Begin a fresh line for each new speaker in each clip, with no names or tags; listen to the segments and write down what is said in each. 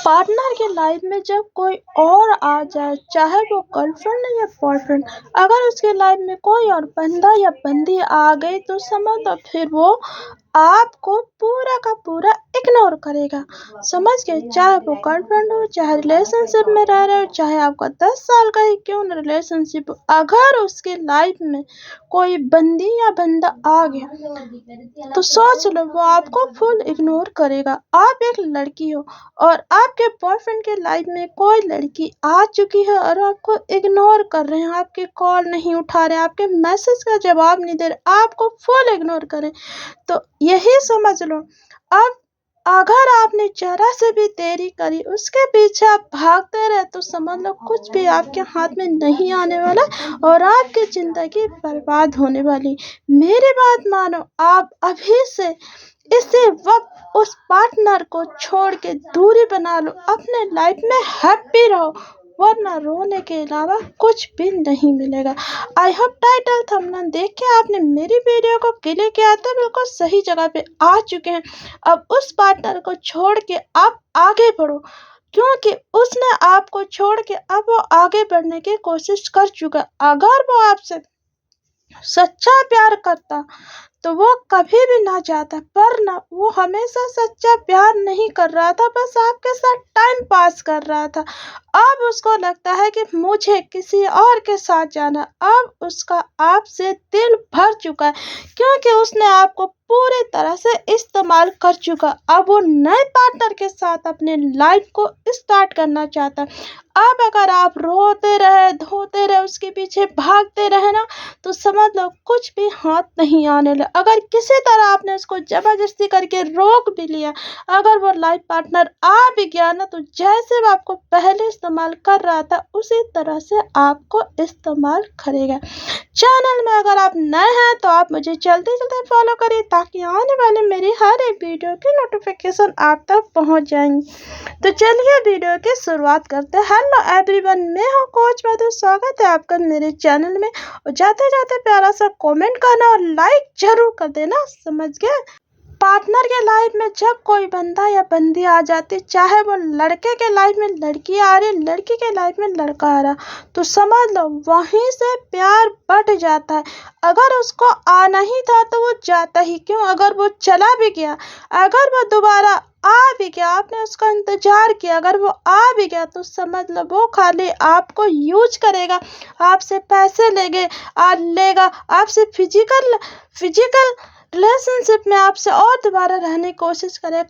Partner की life में जब कोई और आ जाए, चाहे वो गर्लफ्रेंड या बॉयफ्रेंड, अगर उसकी लाइफ में कोई और बंदा या बंदी आ गई तो समझ लो फिर वो आपको पूरा का पूरा इग्नोर करेगा। समझ गए? चाहे वो गर्लफ्रेंड हो, चाहे रिलेशनशिप में रह रहे हो, चाहे आपका 10 साल का ही क्यों न रिलेशनशिप हो, अगर उसकी लाइफ में कोई बंदी या बंदा आ गया तो सोच लो वो आपको फुल इग्नोर करेगा। आप एक लड़की हो और आपके बॉयफ्रेंड के लाइफ में कोई लड़की आ चुकी है और आपको इग्नोर कर रहे हैं, आपके कॉल नहीं उठा रहे, आपके मैसेज का जवाब नहीं दे रहे, आपको फुल इग्नोर करें, तो यही समझ लो अब अगर आपने जरा से भी देरी करी, उसके पीछे आप भागते रहे, तो समझ लो कुछ भी आपके हाथ में नहीं आने वाला और आपकी जिंदगी बर्बाद होने वाली। मेरी बात मानो, आप अभी से इसी वक्त उस पार्टनर को छोड़ के दूरी बना लो, अपने लाइफ में हैप्पी रहो, वरना रोने के अलावा कुछ भी नहीं मिलेगा। आई होप टाइटल थंबनेल देख के आपने मेरी वीडियो को क्लिक किया तो बिल्कुल सही जगह पे आ चुके हैं। अब उस पार्टनर को छोड़ के आप आगे बढ़ो, क्योंकि उसने आपको छोड़ के अब वो आगे बढ़ने की कोशिश कर चुका। अगर वो आपसे सच्चा प्यार करता तो वो कभी भी ना जाता, पर ना वो हमेशा सच्चा प्यार नहीं कर रहा था, बस आपके साथ टाइम पास कर रहा था। अब उसको लगता है कि मुझे किसी और के साथ जाना। अब उसका आपसे दिल भर चुका है, क्योंकि उसने आपको पूरी तरह से इस्तेमाल कर चुका। अब वो नए पार्टनर के साथ अपने लाइफ को स्टार्ट करना चाहता है। अब अगर आप रोते रहे, धोते रहे, उसके पीछे भागते रहे ना, तो समझ लो कुछ भी हाथ नहीं आने लगा। अगर किसी तरह आपने उसको जबरदस्ती करके रोक भी लिया, अगर वो लाइफ पार्टनर आ भी गया ना, तो जैसे वो आपको पहले इस्तेमाल कर रहा था उसी तरह से आपको इस्तेमाल करेगा। चैनल में अगर आप नए हैं तो आप मुझे जल्दी जल्दी फॉलो करिए, ताकि आने वाले मेरी हर एक वीडियो की नोटिफिकेशन आप तक पहुंच जाएंगी। तो चलिए वीडियो की शुरुआत करते हैं। हेलो एवरीवन, मैं हूं कोच मधु, स्वागत है आपका मेरे चैनल में। और जाते जाते प्यारा सा कमेंट करना और लाइक जरूर कर देना। समझ गए? पार्टनर के लाइफ में जब कोई बंदा या बंदी आ जाती, चाहे वो लड़के के लाइफ में लड़की आ रही, लड़की के लाइफ में लड़का आ रहा, तो समझ लो वहीं से प्यार बढ़ जाता है। अगर उसको आना ही था तो वो जाता ही क्यों? अगर वो चला भी गया, अगर वो दोबारा आ भी गया, आपने उसका इंतजार किया, अगर वो आ भी गया, तो समझ लो वो खाली आपको यूज करेगा, आपसे पैसे लेगा, आपसे फिजिकल रिलेशनशिप में आपसे और दोबारा रहने की कोशिश करे,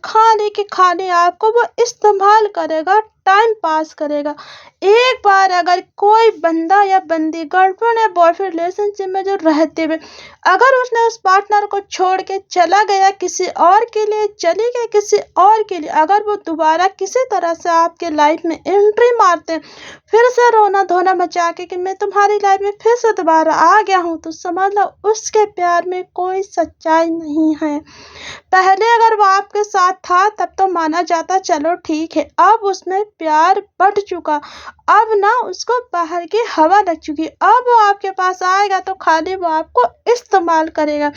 खाने आपको वो इस्तेमाल करेगा, टाइम पास करेगा। एक बार अगर कोई बंदा या बंदी गर्लफ्रेंड या बॉयफ्रेंड रिलेशनशिप में जो रहते हुए अगर उसने उस पार्टनर को छोड़ के चला गया किसी और के लिए, चली गई किसी और के लिए, अगर वो दोबारा किसी तरह से आपके लाइफ में एंट्री मारते हैं, फिर से रोना धोना मचा के कि मैं तुम्हारी लाइफ में फिर से दोबारा आ गया हूँ, तो समझ लो उसके प्यार में कोई सच्चाई नहीं है। पहले अगर वो आपके साथ था तब तो माना जाता चलो ठीक है, अब उसमें प्यार बढ़ चुका, अब ना उसको बाहर की हवा लग चुकी, अब वो आपके पास आएगा तो खाली वो आपको इस्तेमाल करेगा,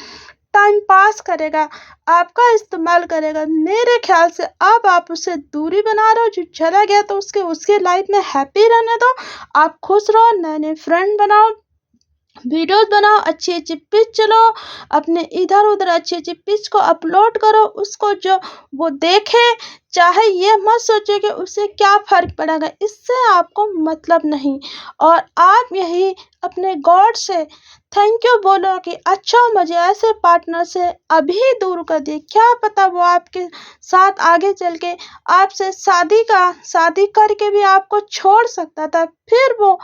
टाइम पास करेगा, आपका इस्तेमाल करेगा। मेरे ख्याल से अब आप उससे दूरी बना रहे हो। जो चला गया तो उसके लाइफ में हैप्पी रहने दो, आप खुश रहो, नए नए फ्रेंड बनाओ, वीडियोस बनाओ, अच्छी अच्छी पिच चलाओ, अपने इधर उधर अच्छी अच्छी पिच को अपलोड करो, उसको जो वो देखे, चाहे ये मत सोचे कि उससे क्या फर्क पड़ेगा, इससे आपको मतलब नहीं। और आप यही अपने गॉड से थैंक यू बोलो कि अच्छा मुझे ऐसे पार्टनर से अभी दूर कर दिए, क्या पता वो आपके साथ आगे चल के आपसे शादी करके भी आपको छोड़ सकता था, फिर वो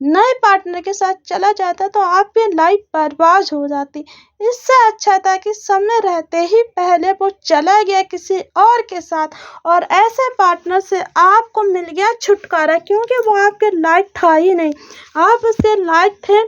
नए पार्टनर के साथ चला जाता तो आपकी लाइफ बर्बाद हो जाती। इससे अच्छा था कि समय रहते ही पहले वो चला गया किसी और के साथ, और ऐसे पार्टनर से आपको मिल गया छुटकारा, क्योंकि वो आपके लायक था ही नहीं, आप उसके लायक थे।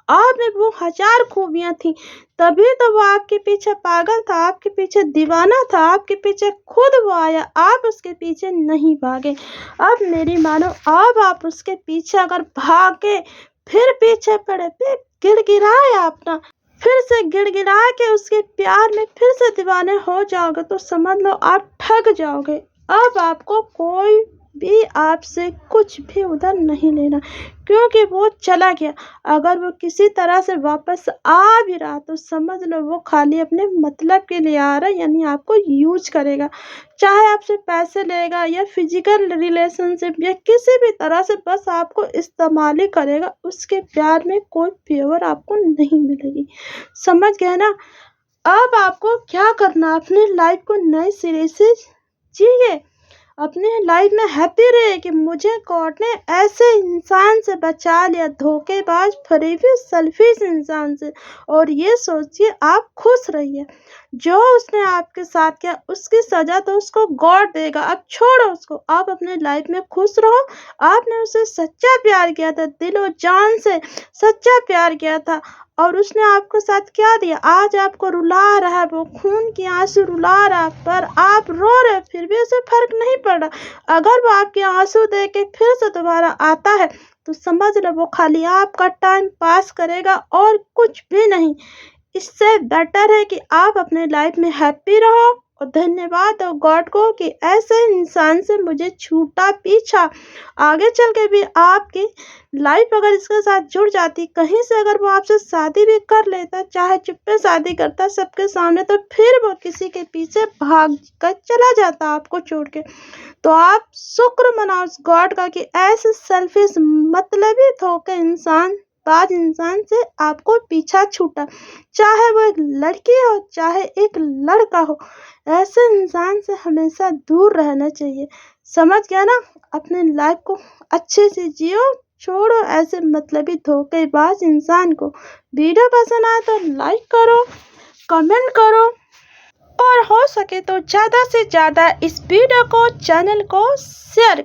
आप में वो 1000 खूबियां थी, तभी तो वो आपके पीछे पागल था, आपके पीछे दीवाना था, आपके पीछे खुद वो आया, आप उसके पीछे नहीं भागे। अब मेरी मानो, अब आप उसके पीछे अगर भागे, फिर पीछे पड़े, फिर गिड़गिड़ाए आप ना, फिर से गिड़गिड़ा के उसके प्यार में फिर से दीवाने हो जाओगे, तो समझ लो आप ठग जाओगे। अब आपको कोई भी आपसे कुछ भी उधर नहीं लेना, क्योंकि वो चला गया। अगर वो किसी तरह से वापस आ भी रहा तो समझ लो वो खाली अपने मतलब के लिए आ रहा है, यानी आपको यूज करेगा। चाहे आपसे पैसे लेगा या फिजिकल रिलेशनशिप या किसी भी तरह से बस आपको इस्तेमाल ही करेगा। उसके प्यार में कोई प्योर आपको नहीं मिलेगी। समझ गए ना? अब आपको क्या करना, अपनी लाइफ को नए सिरे से जिए, अपने लाइफ में हैप्पी रहे कि मुझे गॉड ने ऐसे इंसान से बचा लिया, धोखेबाज फरेबी सेल्फिश इंसान से। और ये सोचिए आप खुश रहिए, जो उसने आपके साथ किया उसकी सजा तो उसको गॉड देगा। अब छोड़ो उसको, आप अपने लाइफ में खुश रहो। आपने उसे सच्चा प्यार किया था, दिलो जान से सच्चा प्यार किया था, और उसने आपके साथ क्या दिया, आज आपको रुला रहा है, वो खून की आंसू रुला रहा है, पर आप रो रहे, फिर भी उसे फर्क नहीं पड़ रहा। अगर वो आपके आंसू देख के फिर से दोबारा आता है तो समझ लो वो खाली आपका टाइम पास करेगा और कुछ भी नहीं। इससे बेटर है कि आप अपने लाइफ में हैप्पी रहो, और धन्यवाद दो गॉड को कि ऐसे इंसान से मुझे छूटा पीछा। आगे चल के भी आपकी लाइफ अगर इसके साथ जुड़ जाती, कहीं से अगर वो आपसे शादी भी कर लेता, चाहे चुप्पे शादी करता सबके सामने, तो फिर वो किसी के पीछे भाग कर चला जाता आपको छोड़ के। तो आप शुक्र मनाओ उस गॉड का कि ऐसे सेल्फिश मतलबी धोखे इंसान बाज इंसान से आपको पीछा छूटा। चाहे वो एक लड़की हो चाहे एक लड़का हो, ऐसे इंसान से हमेशा दूर रहना चाहिए। समझ गया ना? अपने लाइफ को अच्छे से जियो, छोड़ो ऐसे मतलबी धोखेबाज इंसान को। वीडियो पसंद आए तो लाइक करो, कमेंट करो, और हो सके तो ज़्यादा से ज़्यादा इस वीडियो को, चैनल को शेयर